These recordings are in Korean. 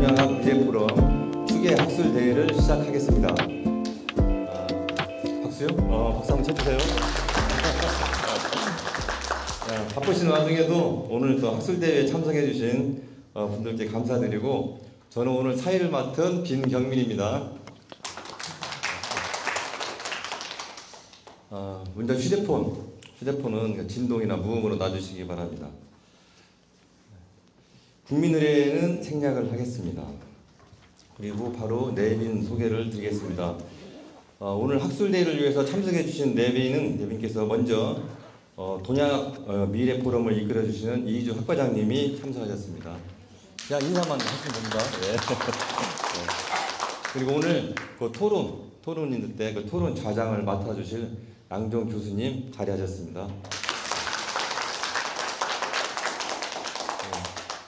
동양학 미래포럼 추계 학술 대회를 시작하겠습니다. 박수요? 박수 한번 쳐주세요. 바쁘신 와중에도 오늘 또 학술 대회에 참석해주신 분들께 감사드리고, 저는 오늘 사회를 맡은 빈경민입니다. 먼저 휴대폰은 진동이나 무음으로 놔주시기 바랍니다. 국민의례는 생략을 하겠습니다. 그리고 바로 내빈 소개를 드리겠습니다. 오늘 학술대회를 위해서 참석해주신 내빈께서 먼저 동양학 미래포럼을 이끌어주시는 이희주 학과장님이 참석하셨습니다. 그냥 인사만 하시면 됩니다. 네. 그리고 오늘 그 토론 있는데 그 토론 좌장을 맡아주실 양종 교수님 자리하셨습니다.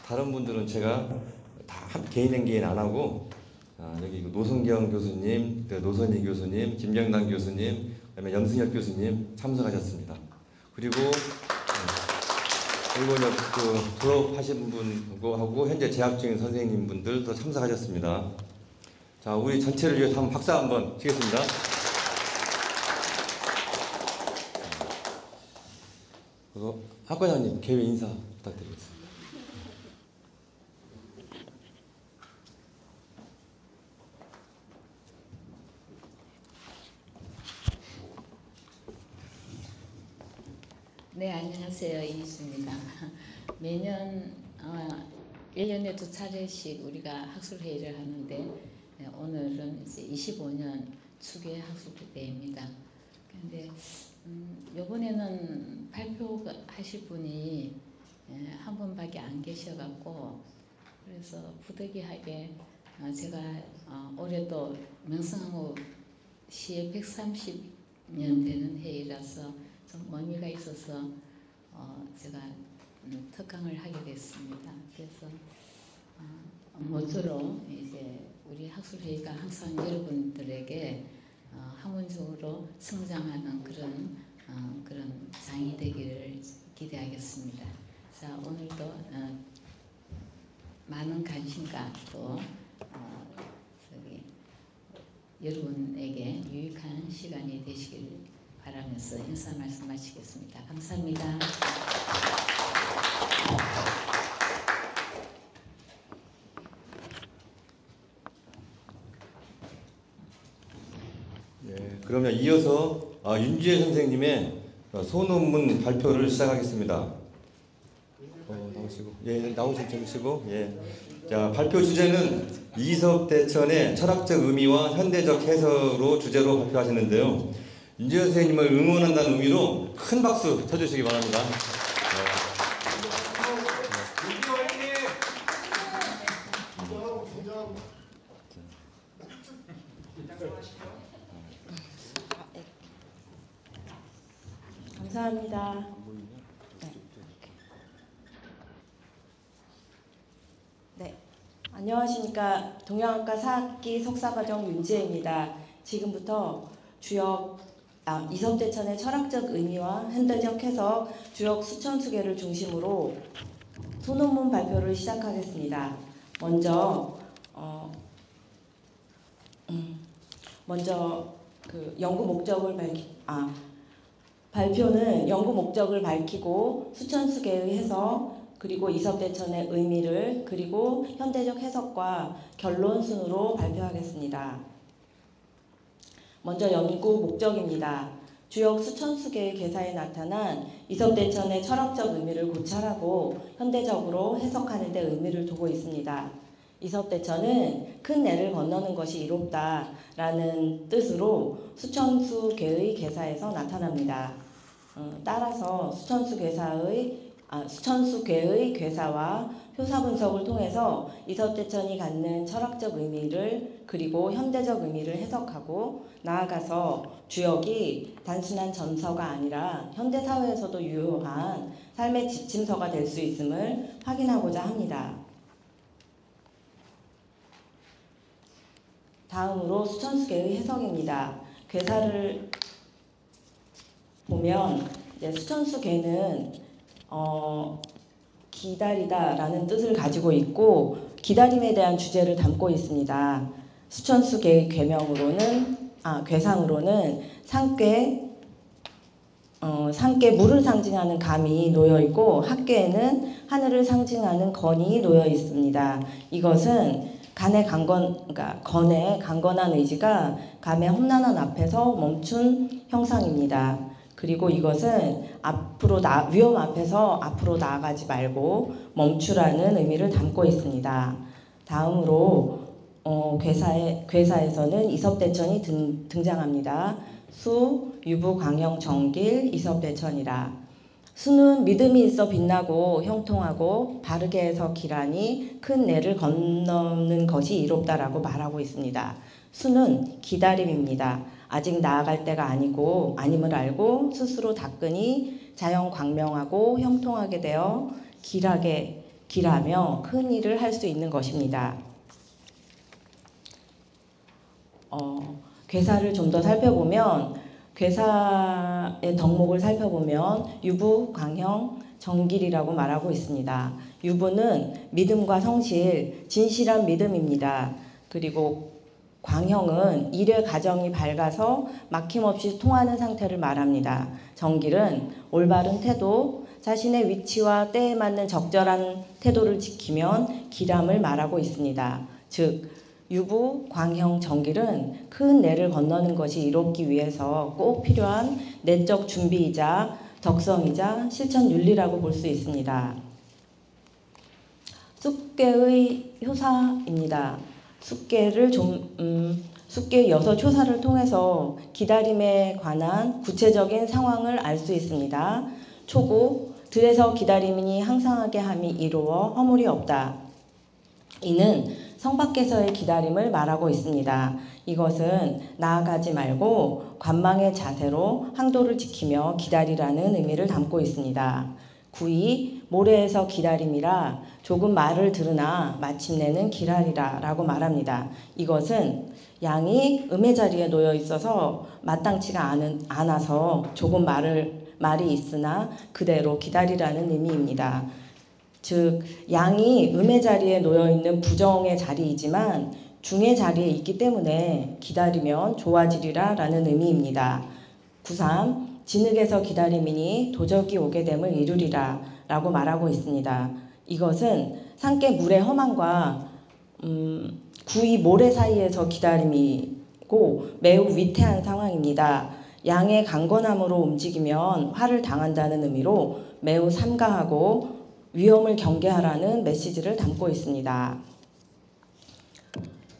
다른 분들은 제가 다 개인 안 하고, 여기 노성경 교수님, 노선희 교수님, 김경남 교수님, 그다음에 염승혁 교수님 참석하셨습니다. 그리고 졸업하신 분하고 현재 재학 중인 선생님분들도 참석하셨습니다. 자, 우리 전체를 위해서 한번 박수 한번 치겠습니다. 그리고 학과장님 개회 인사 부탁드리겠습니다. 네, 안녕하세요. 이희수입니다. 매년 1년에 2차례씩 우리가 학술회의를 하는데, 오늘은 이제 25년 추계 학술대회입니다. 그런데 이번에는 발표하실 분이 한 분밖에 안 계셔갖고, 그래서 부득이하게 제가 올해도 명성황후 시에 130년 되는 해이라서 좀 의미가 있어서 제가 특강을 하게 됐습니다. 그래서 모쪼록 이제 우리 학술회의가 항상 여러분들에게 학문적으로 성장하는 그런 장이 되기를 기대하겠습니다. 자, 오늘도 많은 관심과 또 여러분에게 유익한 시간이 되시길 바라면서 인사 말씀 마치겠습니다. 감사합니다. 네, 그러면 이어서 윤지혜 선생님의 소논문 발표를 시작하겠습니다. 나오시고, 나오시고, 자, 발표 주제는 이석대천의 철학적 의미와 현대적 해석으로 주제로 발표하시는데요. 윤지혜 선생님을 응원한다는 의미로 큰 박수 쳐주시기 바랍니다. 감사합니다. 네, 안녕하십니까. 동양학과 4학기 석사과정 윤지혜입니다. 지금부터 이석대천의 철학적 의미와 현대적 해석 주역 수천수 개를 중심으로 소논문 발표를 시작하겠습니다. 먼저 그 연구 목적을 발표는 연구 목적을 밝히고 수천수 개의 해석, 그리고 이석대천의 의미를, 그리고 현대적 해석과 결론 순으로 발표하겠습니다. 먼저 연구 목적입니다. 주역 수천수 개의 개사에 나타난 이석대천의 철학적 의미를 고찰하고 현대적으로 해석하는 데 의미를 두고 있습니다. 이석대천은 큰 애를 건너는 것이 이롭다라는 뜻으로 수천수 개의 개사에서 나타납니다. 따라서 수천수 개의 괴사와 표사 분석을 통해서 이석대천이 갖는 철학적 의미를, 그리고 현대적 의미를 해석하고, 나아가서 주역이 단순한 전서가 아니라 현대사회에서도 유효한 삶의 지침서가 될 수 있음을 확인하고자 합니다. 다음으로 수천수 개의 해석입니다. 괴사를 보면 수천수 개는 기다리다 라는 뜻을 가지고 있고, 기다림에 대한 주제를 담고 있습니다. 수천수계의 괴상으로는 산께 물을 상징하는 감이 놓여 있고 학계에는 하늘을 상징하는 건이 놓여 있습니다. 이것은 건의 강건한 의지가 감의 험난한 앞에서 멈춘 형상입니다. 그리고 이것은 위험 앞에서 앞으로 나아가지 말고 멈추라는 의미를 담고 있습니다. 다음으로 괴사에서는 이섭대천이 등장합니다. 수, 유부, 광형, 정길, 이섭대천이라. 수는 믿음이 있어 빛나고 형통하고 바르게 해서 길하니 큰 내를 건너는 것이 이롭다라고 말하고 있습니다. 수는 기다림입니다. 아직 나아갈 때가 아님을 알고 스스로 닦으니 자연 광명하고 형통하게 되어 길하며 큰 일을 할 수 있는 것입니다. 괴사를 좀 더 살펴보면 괴사의 덕목을 살펴보면 유부, 광형, 정길이라고 말하고 있습니다. 유부는 믿음과 성실, 진실한 믿음입니다. 그리고 광형은 일의 과정이 밝아서 막힘없이 통하는 상태를 말합니다. 정길은 올바른 태도, 자신의 위치와 때에 맞는 적절한 태도를 지키면 길함을 말하고 있습니다. 즉 유부, 광형, 정길은 큰 내를 건너는 것이 이롭기 위해서 꼭 필요한 내적 준비이자 덕성이자 실천 윤리라고 볼 수 있습니다. 숫계의 효사입니다. 숫계의 6효사를 통해서 기다림에 관한 구체적인 상황을 알 수 있습니다. 초고, 들에서 기다림이니 항상하게 함이 이루어 허물이 없다. 이는 성 밖에서의 기다림을 말하고 있습니다. 이것은 나아가지 말고 관망의 자세로 항도를 지키며 기다리라는 의미를 담고 있습니다. 9이 모래에서 기다림이라 조금 말을 들으나 마침내는 길하리라 라고 말합니다. 이것은 양이 음의 자리에 놓여 있어서 마땅치가 않아서 조금 말이 있으나 그대로 기다리라는 의미입니다. 즉 양이 음의 자리에 놓여있는 부정의 자리이지만 중의 자리에 있기 때문에 기다리면 좋아지리라 라는 의미입니다. 9.3 진흙에서 기다림이니 도적이 오게 됨을 이루리라 라고 말하고 있습니다. 이것은 산께 물의 험함과 구이 모래 사이에서 기다림이고 매우 위태한 상황입니다. 양의 강건함으로 움직이면 화를 당한다는 의미로 매우 삼가하고 위험을 경계하라는 메시지를 담고 있습니다.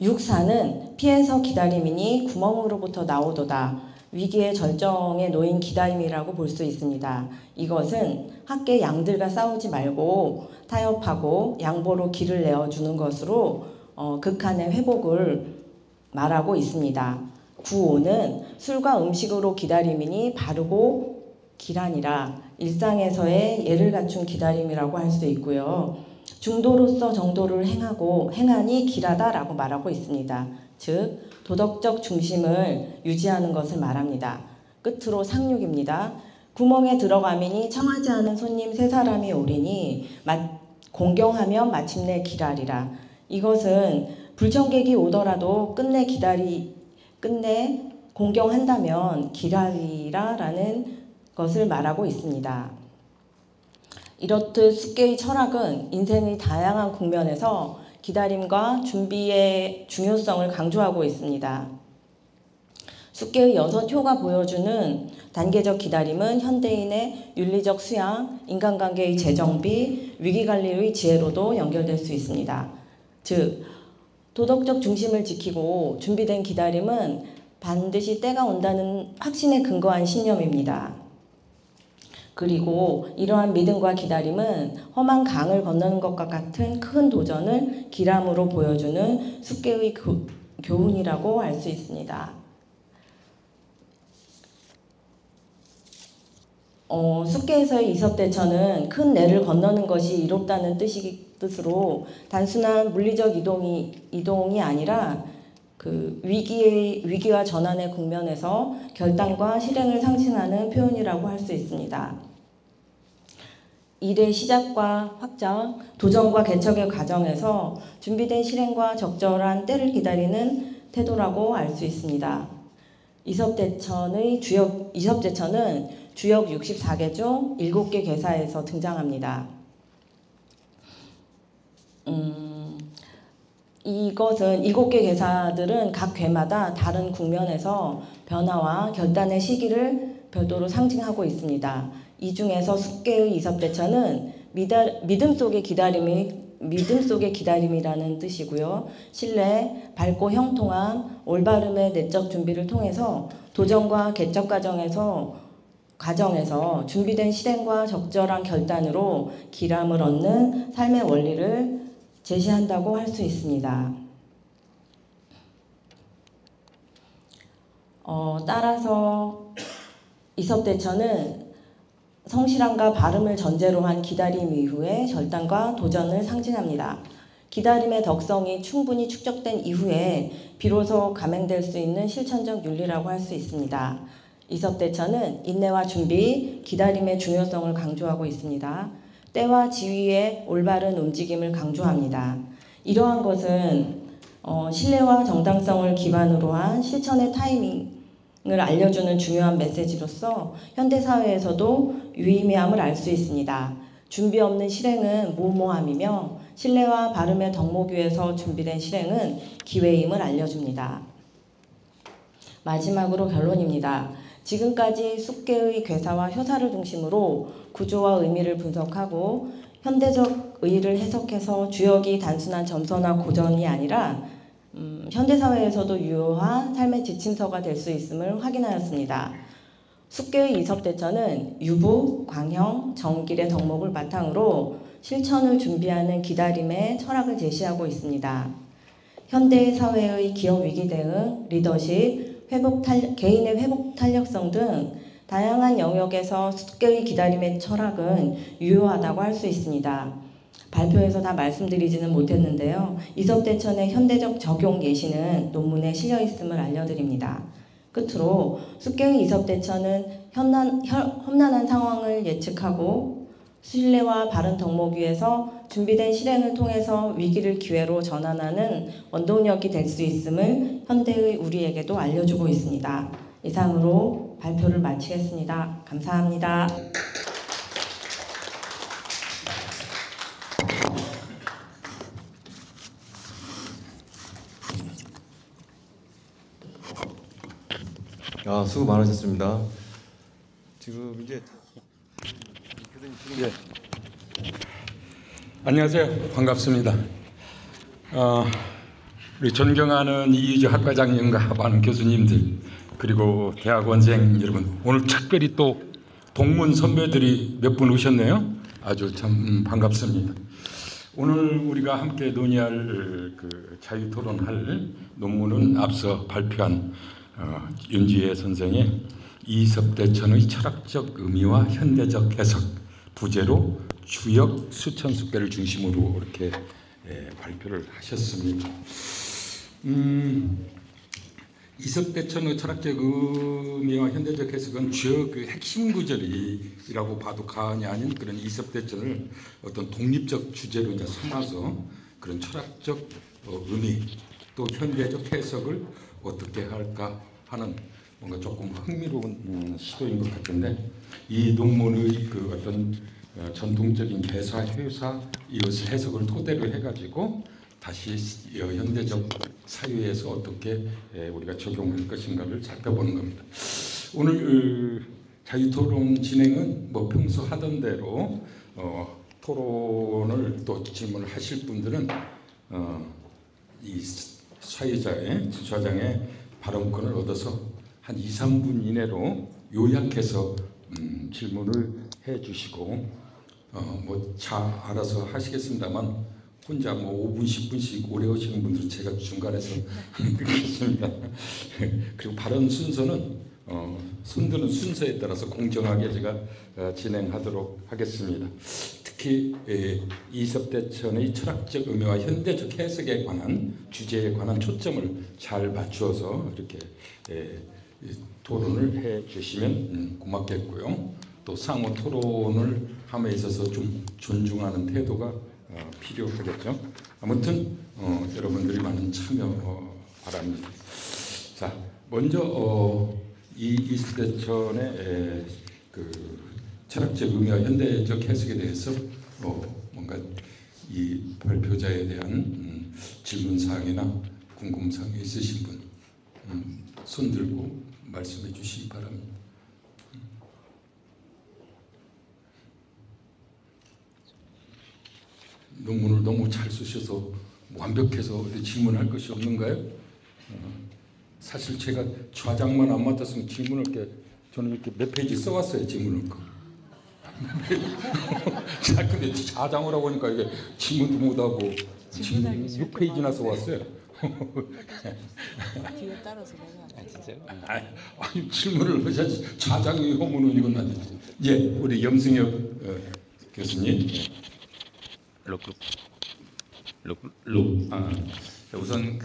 6.4는 피해서 기다림이니 구멍으로부터 나오도다. 위기의 절정에 놓인 기다림이라고 볼 수 있습니다. 이것은 학계 양들과 싸우지 말고 타협하고 양보로 길을 내어주는 것으로 극한의 회복을 말하고 있습니다. 9.5는 술과 음식으로 기다림이니 바르고 길하니라. 일상에서의 예를 갖춘 기다림이라고 할 수 있고요. 중도로서 정도를 행하니 길하다라고 말하고 있습니다. 즉 도덕적 중심을 유지하는 것을 말합니다. 끝으로 상륙입니다. 구멍에 들어가미니 청하지 않은 손님 세 사람이 오리니 공경하면 마침내 길하리라. 이것은 불청객이 오더라도 끝내 공경한다면 길하리라라는 것을 말하고 있습니다. 이렇듯 숫계의 철학은 인생의 다양한 국면에서 기다림과 준비의 중요성을 강조하고 있습니다. 숫계의 6효가 보여주는 단계적 기다림은 현대인의 윤리적 수양, 인간관계의 재정비, 위기관리의 지혜로도 연결될 수 있습니다. 즉 도덕적 중심을 지키고 준비된 기다림은 반드시 때가 온다는 확신에 근거한 신념입니다. 그리고 이러한 믿음과 기다림은 험한 강을 건너는 것과 같은 큰 도전을 길함으로 보여주는 숫계의 교훈이라고 할 수 있습니다. 숫계에서의 이섭대천은 큰 내를 건너는 것이 이롭다는 뜻으로 단순한 물리적 이동이 아니라 그 위기와 전환의 국면에서 결단과 실행을 상징하는 표현이라고 할 수 있습니다. 일의 시작과 확장, 도전과 개척의 과정에서 준비된 실행과 적절한 때를 기다리는 태도라고 알 수 있습니다. 이섭대천은 주역 64개 중 7개 개사에서 등장합니다. 이것은 7개 개사들은 각 괴마다 다른 국면에서 변화와 결단의 시기를 별도로 상징하고 있습니다. 이 중에서 숙계의 이섭대천은 믿음 속의 기다림이라는 뜻이고요. 신뢰, 밝고 형통함, 올바름의 내적 준비를 통해서 도전과 개척 과정에서 준비된 실행과 적절한 결단으로 기람을 얻는 삶의 원리를 제시한다고 할 수 있습니다. 따라서 이섭대천은 성실함과 발음을 전제로 한 기다림 이후의 결단과 도전을 상징합니다. 기다림의 덕성이 충분히 축적된 이후에 비로소 감행될 수 있는 실천적 윤리라고 할 수 있습니다. 이섭대천은 인내와 준비, 기다림의 중요성을 강조하고 있습니다. 때와 지위의 올바른 움직임을 강조합니다. 이러한 것은 신뢰와 정당성을 기반으로 한 실천의 타이밍을 알려주는 중요한 메시지로서 현대사회에서도 유의미함을 알 수 있습니다. 준비 없는 실행은 무모함이며 신뢰와 발음의 덕목 위에서 준비된 실행은 기회임을 알려줍니다. 마지막으로 결론입니다. 지금까지 숙계의 괴사와 효사를 중심으로 구조와 의미를 분석하고 현대적 의의를 해석해서 주역이 단순한 점서나 고전이 아니라 현대사회에서도 유효한 삶의 지침서가 될 수 있음을 확인하였습니다. 숙계의 이섭대천은 유부, 광형, 정길의 덕목을 바탕으로 실천을 준비하는 기다림의 철학을 제시하고 있습니다. 현대 사회의 기업 위기 대응, 리더십, 개인의 회복 탄력성 등 다양한 영역에서 숙계의 기다림의 철학은 유효하다고 할 수 있습니다. 발표에서 다 말씀드리지는 못했는데요. 이섭대천의 현대적 적용 예시는 논문에 실려 있음을 알려드립니다. 끝으로 숙계의 이섭대천은 험난한 상황을 예측하고 신뢰와 바른 덕목 위에서 준비된 실행을 통해서 위기를 기회로 전환하는 원동력이 될 수 있음을 현대의 우리에게도 알려주고 있습니다. 이상으로 발표를 마치겠습니다. 감사합니다. 수고 많으셨습니다. 지금 이제 교수님 예. 안녕하세요. 반갑습니다. 우리 존경하는 이희주 학과장님과 많은 교수님들 그리고 대학원생 여러분, 오늘 특별히 또 동문 선배들이 몇 분 오셨네요. 아주 참 반갑습니다. 오늘 우리가 함께 논의할 자유토론할 논문은 앞서 발표한 윤지혜 선생의 이섭대천의 철학적 의미와 현대적 해석 부제로 주역 수천 숙계를 중심으로 이렇게 발표를 하셨습니다. 이섭대천의 철학적 의미와 현대적 해석은 주요 그 핵심 구절이라고 봐도 과언이 아닌 그런 이섭대천을 어떤 독립적 주제로 이제 삼아서 그런 철학적 의미 또 현대적 해석을 어떻게 할까 하는 뭔가 조금 흥미로운 시도인 것 같은데, 이 논문의 그 어떤 전통적인 개사, 효사 이것을 해석을 토대로 해가지고 다시 현대적 사회에서 어떻게 우리가 적용할 것인가를 살펴보는 겁니다. 오늘 자유토론 진행은 뭐 평소 하던 대로 토론을 또 질문을 하실 분들은 이 사회자의 주차장의 발언권을 얻어서 한 2, 3분 이내로 요약해서 질문을 해주시고 뭐 알아서 하시겠습니다만 혼자 뭐 5분, 10분씩 오래 오시는 분들은 제가 중간에서 끊겠습니다. 그리고 발언 순서는 손드는 순서에 따라서 공정하게 제가 진행하도록 하겠습니다. 특히 이섭대천의 철학적 의미와 현대적 해석에 관한 주제에 관한 초점을 잘 맞추어서 이렇게 토론을 해 주시면 고맙겠고요. 또 상호 토론을 함에 있어서 좀 존중하는 태도가 필요하겠죠. 아무튼 여러분들이 많은 참여 바랍니다. 자, 먼저 이 이섭대천의 그 철학적 의미와 현대적 해석에 대해서 뭔가 이 발표자에 대한 질문 사항이나 궁금 사항이 있으신 분 손 들고 말씀해 주시기 바랍니다. 논문을 너무 잘 쓰셔서 완벽해서 어디 질문할 것이 없는가요? 사실 제가 좌장만 안 맡았으면 질문을 저는 이렇게 몇 페이지 써왔어요. 질문을 자, 근데 좌장을 하고 보니까 이게 질문도 못하고 지금 6페이지나 써왔어요. 뒤에 따라서 내가 진짜요? 아니 질문을 하셔야지. 좌장이 허문은 이건 안 되지. 예, 우리 염승엽 교수님. 우선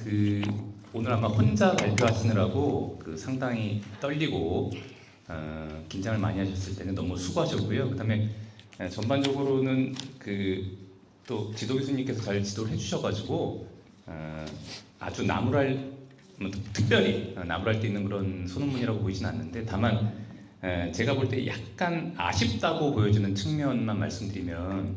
오늘 아마 혼자 발표하시느라고 상당히 떨리고 긴장을 많이 하셨을 때는 너무 수고하셨고요. 그다음에 전반적으로는 또 지도 교수님께서 잘 지도를 해주셔가지고 아주 특별히 나무랄 데 있는 그런 소논문이라고 보이진 않는데, 다만 제가 볼 때 약간 아쉽다고 보여지는 측면만 말씀드리면,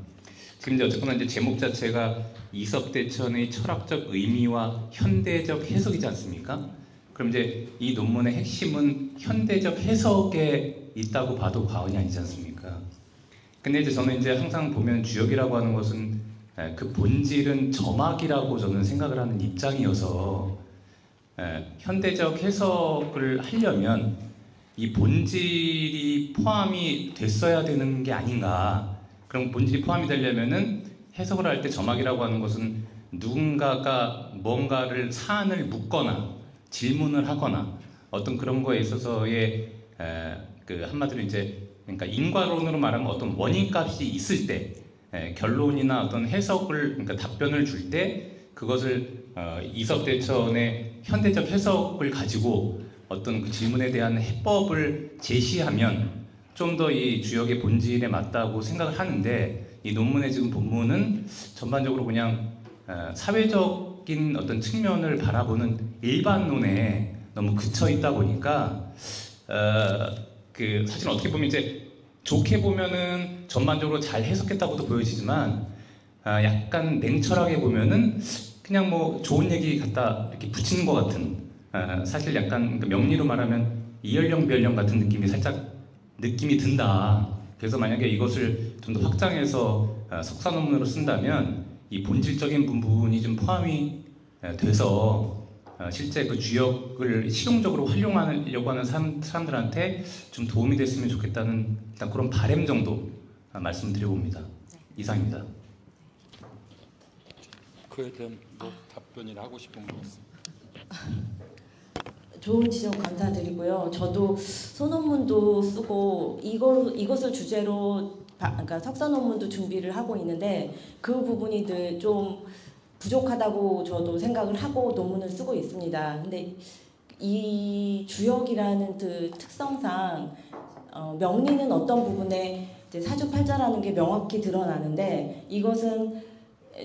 지금 이제 어쨌거나 이제 제목 자체가 이섭대천의 철학적 의미와 현대적 해석이지 않습니까? 그럼 이제 이 논문의 핵심은 현대적 해석에 있다고 봐도 과언이 아니지 않습니까? 근데 이제 저는 이제 항상 보면 주역이라고 하는 것은 그 본질은 점학이라고 저는 생각을 하는 입장이어서 현대적 해석을 하려면 이 본질이 포함이 됐어야 되는 게 아닌가. 그럼 본질이 포함이 되려면은 해석을 할 때 점학이라고 하는 것은 누군가가 뭔가를 사안을 묻거나 질문을 하거나 어떤 그런 거에 있어서의 한마디로 이제 그러니까 인과론으로 말하면 어떤 원인값이 있을 때 결론이나 어떤 해석을 그러니까 답변을 줄 때 그것을 이섭대천의 현대적 해석을 가지고 어떤 그 질문에 대한 해법을 제시하면 좀 더 이 주역의 본질에 맞다고 생각을 하는데, 이 논문의 지금 본문은 전반적으로 그냥 사회적인 어떤 측면을 바라보는 일반론에 너무 그쳐 있다 보니까 사실 어떻게 보면 이제 좋게 보면은 전반적으로 잘 해석했다고도 보여지지만 약간 냉철하게 보면은 그냥 뭐 좋은 얘기 갖다 이렇게 붙이는 것 같은 사실 약간 명리로 말하면 이연령 비연령 같은 느낌이 살짝 느낌이 든다. 그래서 만약에 이것을 좀 더 확장해서 석사 논문으로 쓴다면 이 본질적인 부분이 좀 포함이 돼서 실제 그 주역을 실용적으로 활용하려고 하는 사람들한테 좀 도움이 됐으면 좋겠다는 일단 그런 바람 정도 말씀드려 봅니다. 이상입니다. 그에 대한 답변이나 하고 싶은 거 있습니다. 좋은 지적 감사드리고요. 저도 소논문도 쓰고 이것을 주제로 그러니까 석사 논문도 준비를 하고 있는데 그 부분이 늘 좀 부족하다고 저도 생각을 하고 논문을 쓰고 있습니다. 근데 이 주역이라는 그 특성상 명리는 어떤 부분에 이제 사주팔자라는 게 명확히 드러나는데, 이것은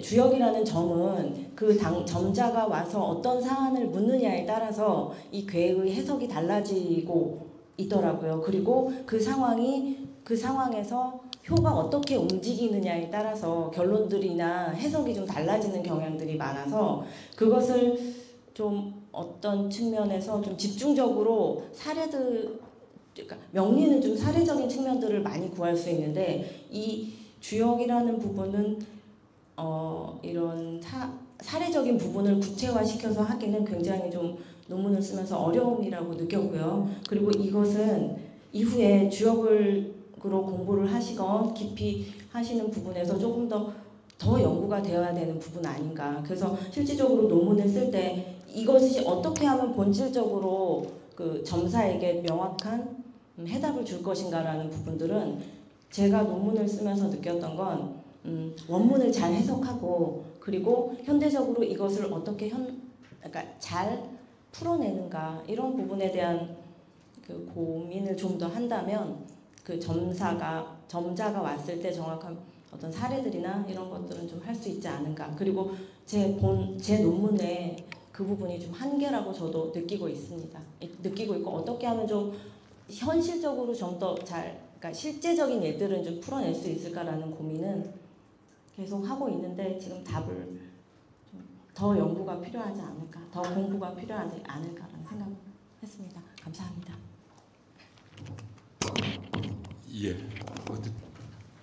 주역이라는 점은 그 점자가 와서 어떤 사안을 묻느냐에 따라서 이 괴의 해석이 달라지고 있더라고요. 그리고 그 상황에서 효가 어떻게 움직이느냐에 따라서 결론들이나 해석이 좀 달라지는 경향들이 많아서 그것을 좀 어떤 측면에서 좀 집중적으로 그러니까 명리는 좀 사례적인 측면들을 많이 구할 수 있는데, 이 주역이라는 부분은 이런 사례적인 부분을 구체화시켜서 하기는 굉장히 좀 논문을 쓰면서 어려움이라고 느꼈고요. 그리고 이것은 이후에 주역으로 공부를 하시건 깊이 하시는 부분에서 조금 더 연구가 되어야 되는 부분 아닌가. 그래서 실질적으로 논문을 쓸 때 이것이 어떻게 하면 본질적으로 그 점사에게 명확한 해답을 줄 것인가라는 부분들은 제가 논문을 쓰면서 느꼈던 건 원문을 잘 해석하고 그리고 현대적으로 이것을 어떻게 그러니까 잘 풀어내는가, 이런 부분에 대한 그 고민을 좀 더 한다면 그 점사가 점자가 왔을 때 정확한 어떤 사례들이나 이런 것들은 좀 할 수 있지 않은가. 그리고 제 논문에 그 부분이 좀 한계라고 저도 느끼고 있습니다. 느끼고 있고 어떻게 하면 좀 현실적으로 좀 더 잘, 그러니까 실제적인 예들은 좀 풀어낼 수 있을까라는 고민은 계속 하고 있는데 지금 답을 좀 더 연구가 필요하지 않을까, 더 공부가 필요하지 않을까라는 생각을 했습니다. 감사합니다. 예,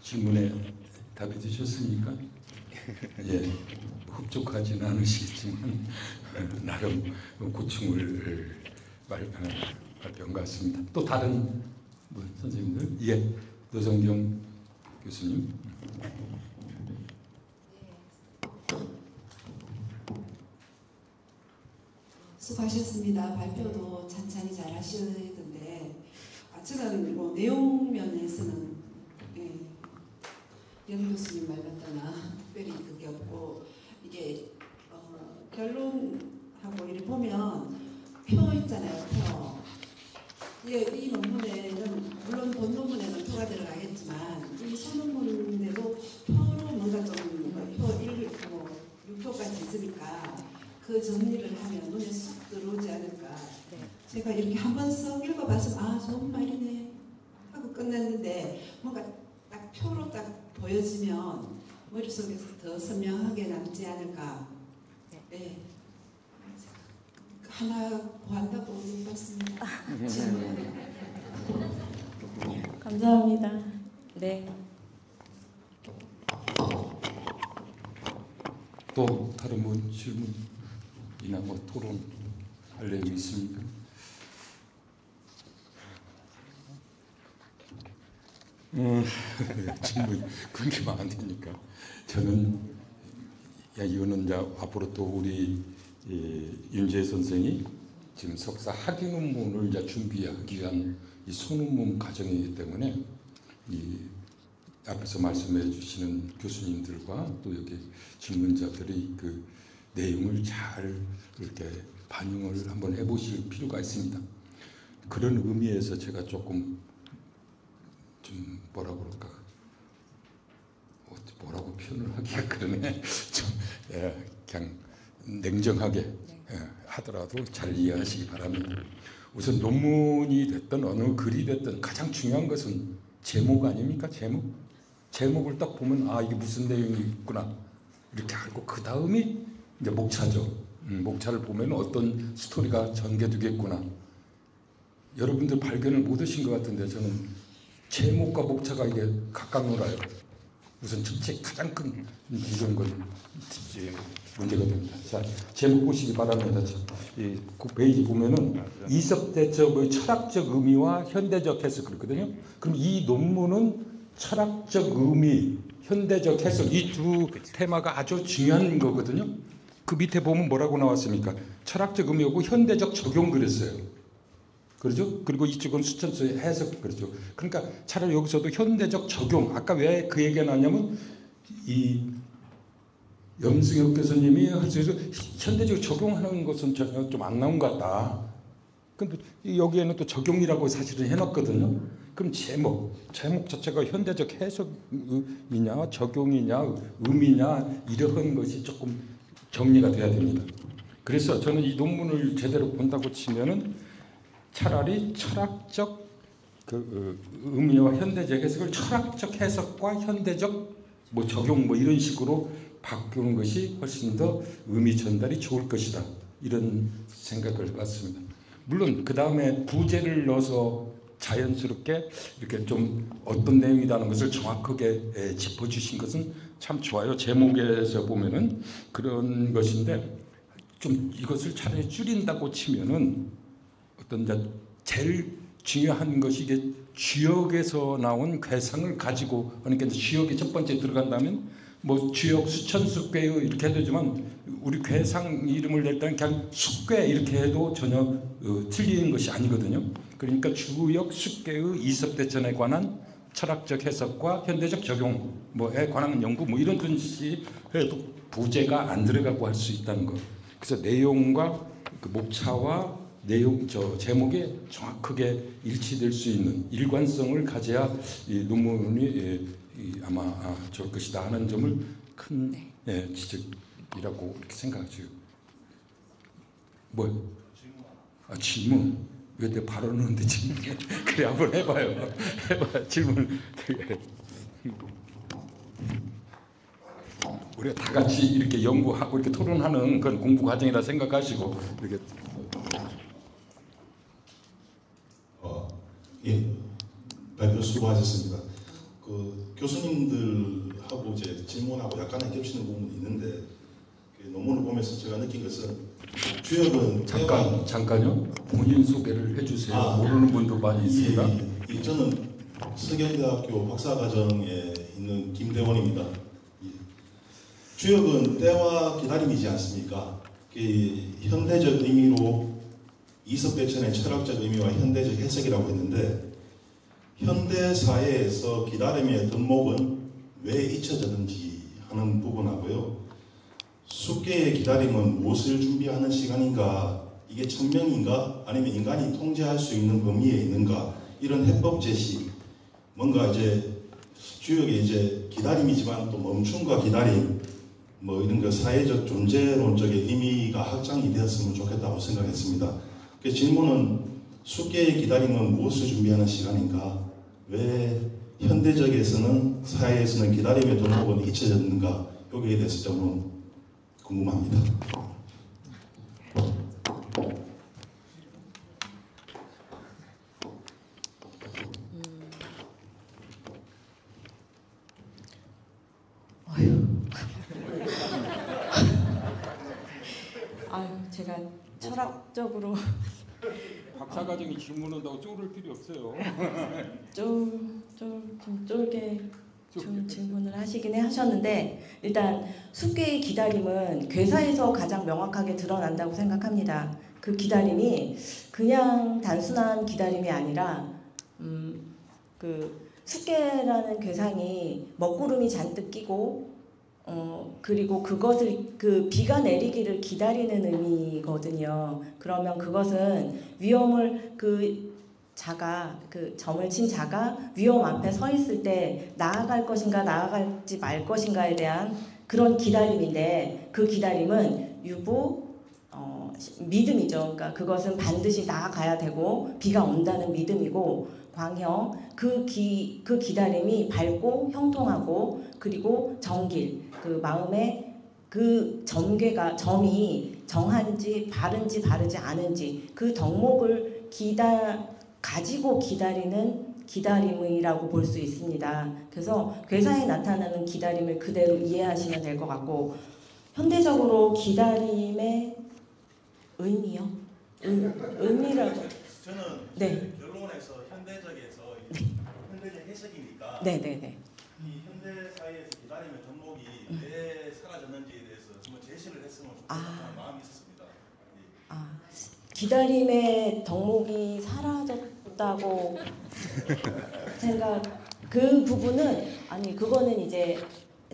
질문에 답이 되셨습니까? 예, 흡족하지는 않으시겠지만 나름 고충을 발표한 것 같습니다. 또 다른 선생님들, 예, 노성경 교수님. 수고하셨습니다. 발표도 찬찬히 잘 하시던데 저는 뭐 내용 면에서는 연 교수님 말 같다나 특별히 그게 없고 이게 결론하고 이렇게 보면 표 있잖아요. 표. 이 논문에는 물론 본 논문에는 표가 들어가겠지만 이 소논문인데도 표로 뭔가 좀 표 1, 뭐 6표까지 있으니까 그 정리를 하면 눈에 쏙 들어오지 않을까. 제가 이렇게 한번 썩 읽어봐서 아 좋은 말이네 하고 끝냈는데 뭔가 딱 표로 딱 보여지면 머릿속에서 더 선명하게 남지 않을까. 네. 하나 구한다고 못 봤습니다. 감사합니다. 네. 또 다른 분 질문이나 뭐 토론할 내용이 있습니까? 질문 그렇게 많으니까 저는 이거는 이제 앞으로 또 우리 윤재 선생이 지금 석사 학위 논문을 이제 준비하기 위한 이 소논문 과정이기 때문에 이 앞에서 말씀해 주시는 교수님들과 또 여기 질문자들이 그 내용을 잘 이렇게 반영을 한번 해보실 필요가 있습니다. 그런 의미에서 제가 조금 좀 뭐라고 표현을 하기가 그러네. 좀 그냥 냉정하게 하더라도 잘 이해하시기 바랍니다. 우선 논문이 됐든 어느 글이 됐든 가장 중요한 것은 제목 아닙니까? 제목을 딱 보면 아 이게 무슨 내용이 있구나 이렇게 알고 그 다음이 이제 목차죠. 목차를 보면 어떤 스토리가 전개되겠구나. 여러분들 발견을 못 하신 것 같은데 저는 제목과 목차가 이게 각각 놀아요. 우선 전체 가장 큰 이런 건 문제가 됩니다. 자, 제목 보시기 바랍니다. 그 페이지 보면은 이섭대첩의 철학적 의미와 현대적 해석 그렇거든요. 그럼 이 논문은 철학적 의미, 현대적 해석 이 두 테마가 아주 중요한 거거든요. 그 밑에 보면 뭐라고 나왔습니까? 철학적 의미하고 현대적 적용 그랬어요. 그렇죠? 그리고 이쪽은 수천수의 해석 그렇죠. 그러니까 차라리 여기서도 현대적 적용. 아까 왜 그 얘기가 나왔냐면 이 염승혁 교수님이 할수있어 현대적 적용하는 것은 전혀 좀 안 나온 것 같다. 근데 여기에는 또 적용이라고 사실은 해놨거든요. 그럼 제목 자체가 현대적 해석이냐 적용이냐 의미냐 이런 것이 조금 정리가 돼야 됩니다. 그래서 저는 이 논문을 제대로 본다고 치면은 차라리 철학적 의미와 현대적 해석을 철학적 해석과 현대적 뭐 적용 뭐 이런 식으로 바꾸는 것이 훨씬 더 의미 전달이 좋을 것이다. 이런 생각을 해봤습니다. 물론 그 다음에 부제를 넣어서 자연스럽게 이렇게 좀 어떤 내용이라는 것을 정확하게 짚어주신 것은 참 좋아요. 제목에서 보면은 그런 것인데 좀 이것을 차라리 줄인다고 치면은 어떤 제일 중요한 것이 이게 주역에서 나온 괴상을 가지고 그러니까 주역이 첫 번째 들어간다면 뭐 주역 수천숫괴의 이렇게 해도 되지만 우리 괴상 이름을 낼 때는 그냥 숫괴 이렇게 해도 전혀 틀리는 것이 아니거든요. 그러니까 주역 숫괴의 이섭대천에 관한 철학적 해석과 현대적 적용 뭐에 관한 연구 뭐 이런 뜻이 해도 부제가 안 들어가고 할 수 있다는 것. 그래서 내용과 그 목차와 내용 제목에 정확하게 일치될 수 있는 일관성을 가져야 이 논문이 아마 좋을 것이다 하는 점을 큰 지적이라고 이렇게 생각하죠. 뭐? 질문. 왜 내 발언하는데 질문? 그래 한번 해봐요. 해봐 질문. 우리가 다 같이 이렇게 연구하고 이렇게 토론하는 그런 공부 과정이라 생각하시고 이렇게. 예, 발표 수고하셨습니다. 그 교수님들하고 이제 질문하고 약간의 겹치는 부분이 있는데 논문을 보면서 제가 느낀 것은 주역은 잠깐요. 본인 소개를 해주세요. 모르는 분도 많이 있습니다. 저는 서경대학교 박사과정에 있는 김대원입니다. 주역은 때와 기다림이지 않습니까? 현대적 의미로 이석대천의 철학적 의미와 현대적 해석이라고 했는데 현대 사회에서 기다림의 덕목은 왜 잊혀졌는지 하는 부분하고요. 숙계의 기다림은 무엇을 준비하는 시간인가? 이게 천명인가? 아니면 인간이 통제할 수 있는 범위에 있는가? 이런 해법 제시, 뭔가 이제 주역의 이제 기다림이지만 또 멈춤과 기다림, 뭐 이런 그 사회적 존재론적인 의미가 확장이 되었으면 좋겠다고 생각했습니다. 그 질문은 숙계의 기다림은 무엇을 준비하는 시간인가? 왜 현대적에서는 사회에서는 기다림의 덕목은 잊혀졌는가? 여기에 대해서 좀 궁금합니다. 제가 철학적으로 박사과정이 질문한다고 쫄을 필요 없어요. 좀 쫄게 질문을 하시긴 하셨는데 일단 숙계의 기다림은 괴사에서 가장 명확하게 드러난다고 생각합니다. 그 기다림이 그냥 단순한 기다림이 아니라 그 숙계라는 괴상이 먹구름이 잔뜩 끼고 그리고 그것을 그 비가 내리기를 기다리는 의미거든요. 그러면 그것은 위험을 그 점을 친 자가 위험 앞에 서 있을 때 나아갈 것인가 나아갈지 말 것인가에 대한 그런 기다림인데 그 기다림은 믿음이죠. 그러니까 그것은 반드시 나아가야 되고 비가 온다는 믿음이고 광형 그 기다림이 밝고 형통하고 그리고 정길 그 마음의 그 점이 정한지 바른지 바르지 않은지 그 덕목을 가지고 기다리는 기다림이라고 볼 수 있습니다. 그래서 괴사에 나타나는 기다림을 그대로 이해하시면 될 것 같고 현대적으로 기다림의 의미요? 의미라고 저는 결론에서 현대적에서 현대적 해석이니까 네네네. 이 현대 사회에서 기다림의 덕목이 왜 사라졌는지에 대해서 한번 제시를 했으면 좋겠다는 마음이 있었습니다. 기다림의 덕목이 사라졌다고 그 부분은 그거는 이제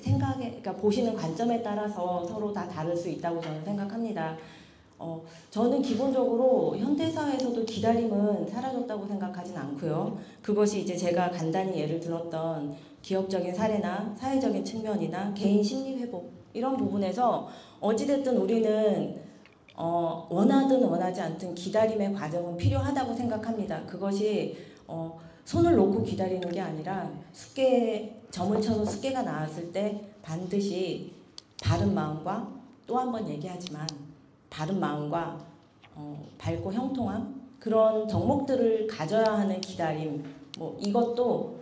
그러니까 보시는 관점에 따라서 서로 다 다를 수 있다고 저는 생각합니다. 저는 기본적으로 현대사회에서도 기다림은 사라졌다고 생각하진 않고요. 그것이 이제 제가 간단히 예를 들었던 기업적인 사례나 사회적인 측면이나 개인 심리 회복 이런 부분에서 어찌됐든 우리는 원하든 원하지 않든 기다림의 과정은 필요하다고 생각합니다. 그것이 손을 놓고 기다리는 게 아니라 점을 쳐서 숙계가 나왔을 때 반드시 바른 마음과 또 한 번 얘기하지만 바른 마음과 밝고 형통함 그런 덕목들을 가져야 하는 기다림 이것도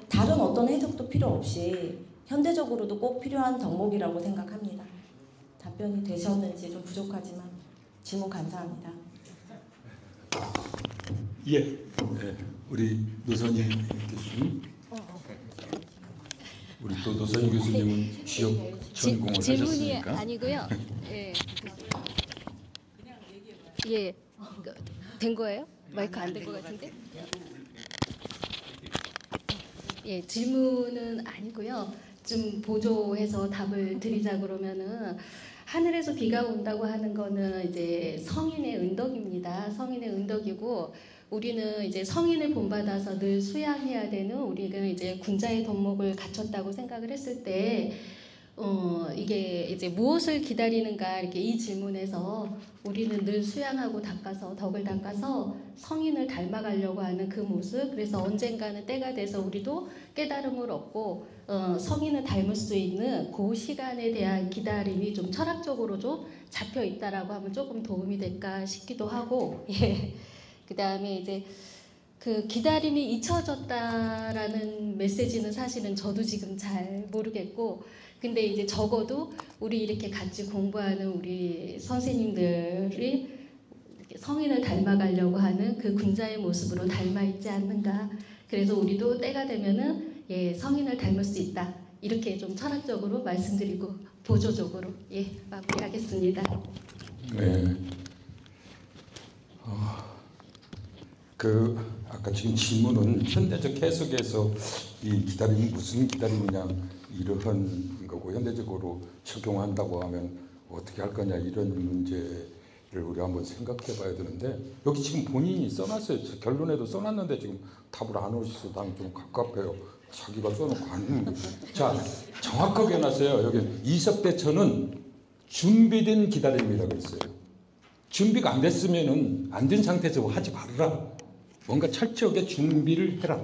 다른 어떤 해석도 필요 없이 현대적으로도 꼭 필요한 덕목이라고 생각합니다. 답변이 되셨는지 좀 부족하지만 질문 감사합니다. 예, 우리 노선희 교수님. 우리 또 노선희 교수님은 지역 전공을 하셨으니까. 질문이 아니고요. 예, 된 거예요? 마이크 안 된 거 같은데? 예, 질문은 아니고요. 좀 보조해서 답을 드리자 그러면은 하늘에서 비가 온다고 하는 거는 이제 성인의 은덕입니다. 성인의 은덕이고 우리는 이제 성인을 본받아서 늘 수양해야 되는 우리가 이제 군자의 덕목을 갖췄다고 생각을 했을 때 이게 이제 무엇을 기다리는가 이렇게 이 질문에서 우리는 늘 수양하고 닦아서 덕을 닦아서 성인을 닮아가려고 하는 그 모습 그래서 언젠가는 때가 돼서 우리도 깨달음을 얻고 성인을 닮을 수 있는 그 시간에 대한 기다림이 좀 철학적으로 좀 잡혀 있다라고 하면 조금 도움이 될까 싶기도 하고 예. 그 다음에 이제 그 기다림이 잊혀졌다라는 메시지는 사실은 저도 지금 잘 모르겠고 근데 이제 적어도 우리 이렇게 같이 공부하는 우리 선생님들이 성인을 닮아가려고 하는 그 군자의 모습으로 닮아 있지 않는가 그래서 우리도 때가 되면은 예 성인을 닮을 수 있다 이렇게 좀 철학적으로 말씀드리고 보조적으로 예 마무리하겠습니다. 네. 그 아까 지금 질문은 현대적 해석에서 이 기다림이 무슨 기다림이냐 이러한 거고 현대적으로 적용한다고 하면 어떻게 할 거냐 이런 문제를 우리가 한번 생각해 봐야 되는데 여기 지금 본인이 써놨어요. 결론에도 써놨는데 지금 답을 안 오셔서 난 좀 갑갑해요. 자기가 써놓고 안 자 정확하게 해놨어요. 여기 이섭대천은 준비된 기다림이라고 했어요. 준비가 안 됐으면은 안 된 상태에서 하지 말아라. 뭔가 철저하게 준비를 해라.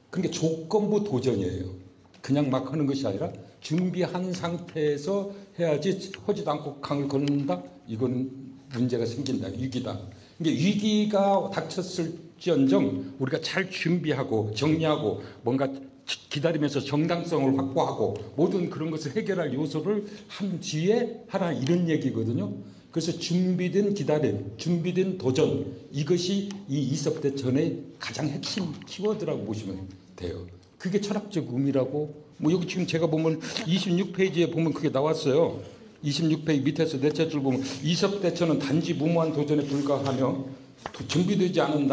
그게 조건부 도전이에요. 그냥 막 하는 것이 아니라 준비한 상태에서 해야지 하지도 않고 강을 걷는다? 이거는 문제가 생긴다. 위기다. 이게 위기가 닥쳤을지언정 우리가 잘 준비하고 정리하고 뭔가 기다리면서 정당성을 확보하고 모든 그런 것을 해결할 요소를 한 뒤에 하라 이런 얘기거든요. 그래서 준비된 기다림, 준비된 도전 이것이 이 이섭대천의 가장 핵심 키워드라고 보시면 돼요. 그게 철학적 의미라고 뭐 여기 지금 제가 보면 26페이지에 보면 그게 나왔어요. 26페이지 밑에서 넷째 줄 보면 이섭대천은 단지 무모한 도전에 불과하며 준비되지 않은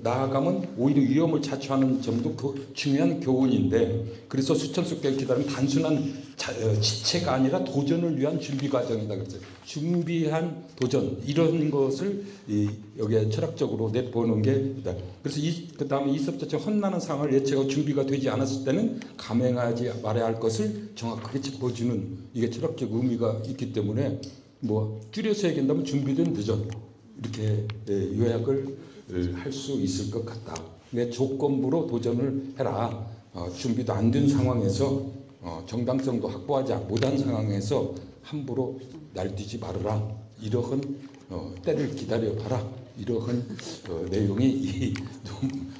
나아감은 오히려 위험을 자초하는 점도 그 중요한 교훈인데 그래서 수천수개의 기다림은 단순한 지체가 아니라 도전을 위한 준비 과정이다 그랬어요. 준비한 도전 이런 것을 여기에 철학적으로 내보는 게 그래서 그 다음에 이섭대천 험난한 상황을 예측하고 준비가 되지 않았을 때는 감행하지 말아야 할 것을 정확하게 짚어주는 이게 철학적 의미가 있기 때문에 뭐 줄여서 얘기한다면 준비된 도전 이렇게 요약을 할 수 있을 것 같다. 내 조건부로 도전을 해라. 준비도 안 된 상황에서 정당성도 확보하지 못한 상황에서 함부로 날뛰지 말아라. 이러한 때를 기다려봐라. 이러한 내용이 이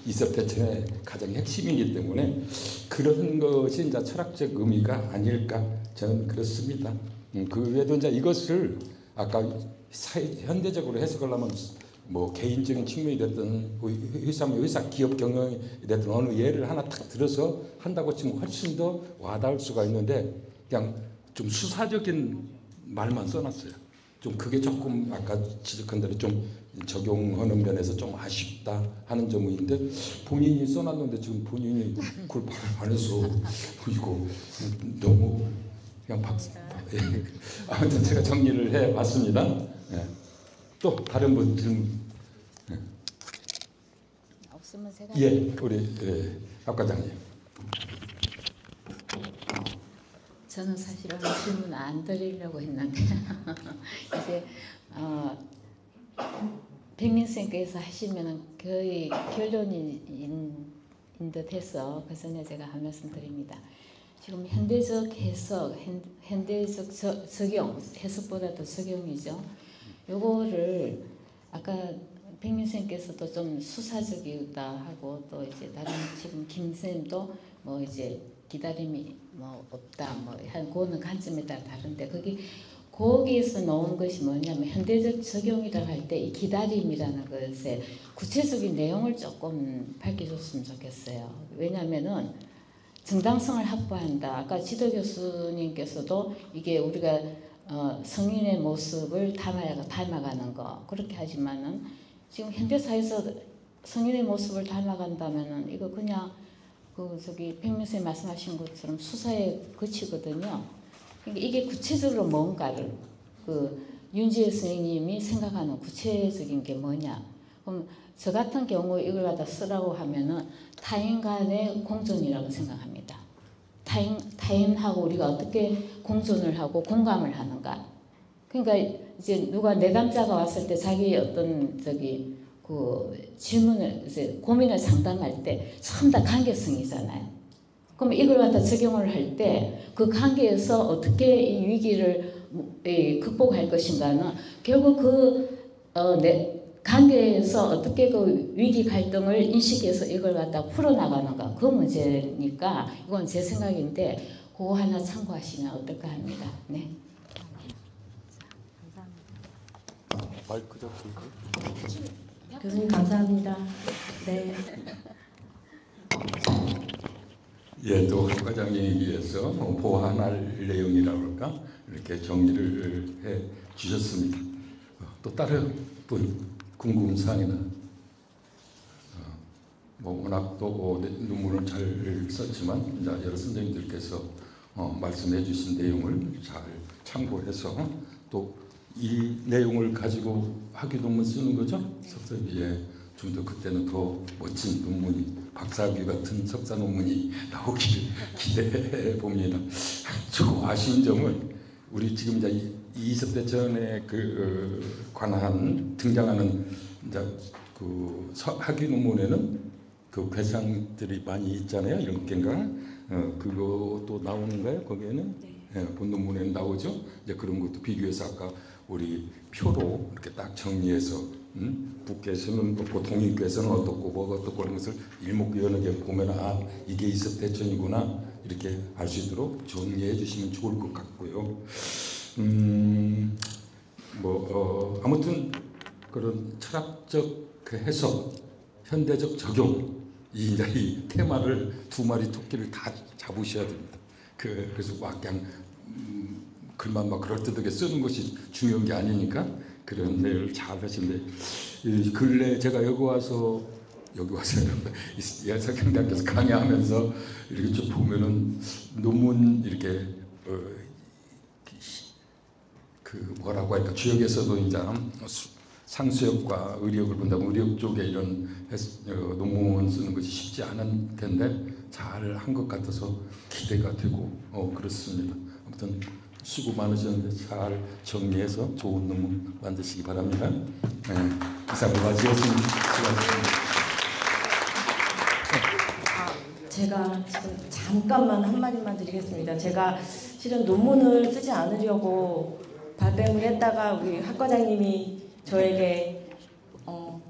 이섭대천의 가장 핵심이기 때문에 그런 것이 이제 철학적 의미가 아닐까 저는 그렇습니다. 그 외에도 이제 이것을 아까 현대적으로 해석하려면 뭐 개인적인 측면이 됐든 회사 기업 경영이 됐든 어느 예를 하나 탁 들어서 한다고 치면 훨씬 더 와닿을 수가 있는데 그냥 좀 수사적인 말만 써놨어요. 좀 그게 조금 아까 지적한 대로 좀 적용하는 면에서 좀 아쉽다 하는 점인데 본인이 써놨는데 지금 본인이 그걸 말 안 해서 이거 너무 그냥 아무튼 제가 정리를 해봤습니다. 네. 또 다른 분 질문. 네. 없으면 제가 예, 우리 박 과장님. 저는 사실은 질문 안 드리려고 했는데 이제 백민생께서 하시면은 거의 결론인 듯해서 그 전에 제가 한 말씀 드립니다. 지금 현대적 해석, 현대적 적용, 해석보다도 적용이죠. 요거를 아까 백민생께서도 좀 수사적이다 하고 또 이제 다른 지금 김쌤도 뭐 이제 기다림이 뭐 없다 뭐 한 그거는 관점에 따라 다른데 거기에서 나온 것이 뭐냐면 현대적 적용이라고 할 때 이 기다림이라는 것에 구체적인 내용을 조금 밝혀줬으면 좋겠어요. 왜냐하면은 정당성을 확보한다. 아까 지도 교수님께서도 이게 우리가 성인의 모습을 닮아가는 거 그렇게 하지만은 지금 현대사에서 성인의 모습을 닮아간다면은 이거 그냥 백명선생님 말씀하신 것처럼 수사에 그치거든요. 그러니까 이게 구체적으로 뭔가를 윤지혜 선생님이 생각하는 구체적인 게 뭐냐. 그럼 저 같은 경우 이걸 갖다 쓰라고 하면은 타인 간의 공존이라고 생각합니다. 타인하고 우리가 어떻게 공존을 하고 공감을 하는가. 그러니까 이제 누가 내담자가 왔을 때 자기 어떤 질문을 이제 고민을 상담할 때 전부 다 관계성이잖아요. 그럼 이걸 갖다 적용을 할 때 그 관계에서 어떻게 이 위기를 극복할 것인가는 결국 관계에서 어떻게 그 위기 갈등을 인식해서 이걸 갖다 풀어나가는가 그 문제니까 이건 제 생각인데 그거 하나 참고하시면 어떨까 합니다. 네. 마이크 잡고. 교수님 감사합니다. 네. 예, 또 과장에 의해서 보완할 내용이라고 할까 이렇게 정리를 해 주셨습니다. 또 다른 궁금한 사항이나 워낙 또 논문을 잘 썼지만 이제 여러 선생님들께서 말씀해 주신 내용을 잘 참고해서 또 이 내용을 가지고 학위 논문 쓰는 거죠? 석사비에 좀 더 그때는 더 멋진 논문이 박사학위 같은 석사 논문이 나오기를 기대해 봅니다. 조금 아쉬운 점은 우리 지금 이제 이섭대천에 관한 등장하는 이제 학위 논문에는 괴상들이 많이 있잖아요. 이런 게인가 그것도 나오는가요? 거기에는 네. 본 논문에는 나오죠. 이제 그런 것도 비교해서 아까 우리 표로 이렇게 딱 정리해서 북께서는 어떻고 동인께서는 어떻고 뭐가 어떻고 하는 것을 일목요연하게 보면 이게 이섭대천이구나 이렇게 알 수 있도록 정리해 주시면 좋을 것 같고요. 아무튼 그런 철학적 해석, 현대적 적용 이 테마를 두 마리 토끼를 다 잡으셔야 됩니다. 그래서 막 그냥 글만 막 그럴듯하게 쓰는 것이 중요한 게 아니니까 그런 내용을 잘 하시는데 근래 제가 여기 와서 예사경대학교에서 강의하면서 이렇게 좀 보면은 논문 이렇게 뭐라고 할까 주역에서도 이제 상수역과 의력을 본다면 의력 쪽에 이런 논문 쓰는 것이 쉽지 않은 텐데 잘 한 것 같아서 기대가 되고 그렇습니다. 아무튼 수고 많으셨는데 잘 정리해서 좋은 논문 만드시기 바랍니다. 네, 이상으로 마치겠습니다. 제가 지금 잠깐만 한마디만 드리겠습니다. 제가 실은 논문을 쓰지 않으려고 발뺌을 했다가 우리 학과장님이 저에게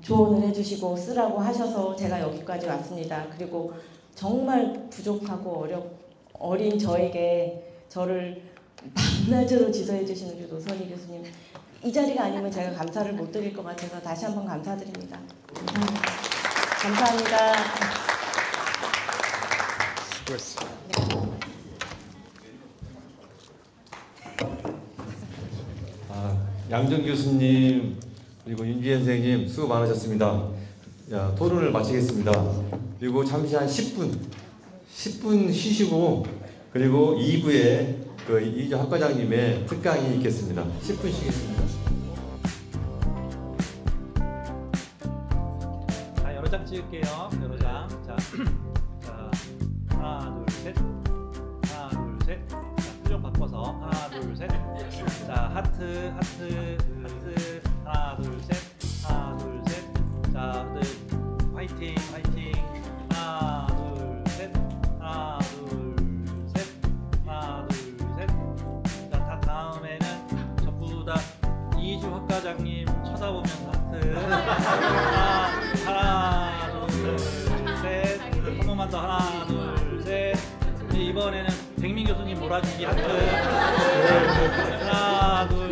조언을 해주시고 쓰라고 하셔서 제가 여기까지 왔습니다. 그리고 정말 부족하고 어린 저에게 저를 밤낮으로 지도해 주시는 우리 노선희 교수님 이 자리가 아니면 제가 감사를 못 드릴 것 같아서 다시 한번 감사드립니다. 감사합니다. 양정 교수님 그리고 윤지혜 선생님 수고 많으셨습니다. 토론을 마치겠습니다. 그리고 잠시 한 10분 쉬시고 그리고 2부에 이조 학과장님의 특강이 있겠습니다. 10분 쉬겠습니다. 자, 여러 장 찍을게요. 여러 장. 자, 하나, 둘, 셋. 하나, 둘, 셋. 자, 표정 바꿔서 하나, 둘, 셋. 자, 하트. 하나, 둘, 셋. 하나, 둘, 셋. 자, 화이팅. 하나, 둘, 셋. 하나, 둘, 셋. 하나, 둘, 셋. 자, 다음에는 전부 다 이주 학과장님 쳐다보면서 하트. 하나, 둘, 셋. 한 번만 더. 하나, 둘, 셋. 이번에는 백민 교수님 몰아주기 하트. 하나, 둘.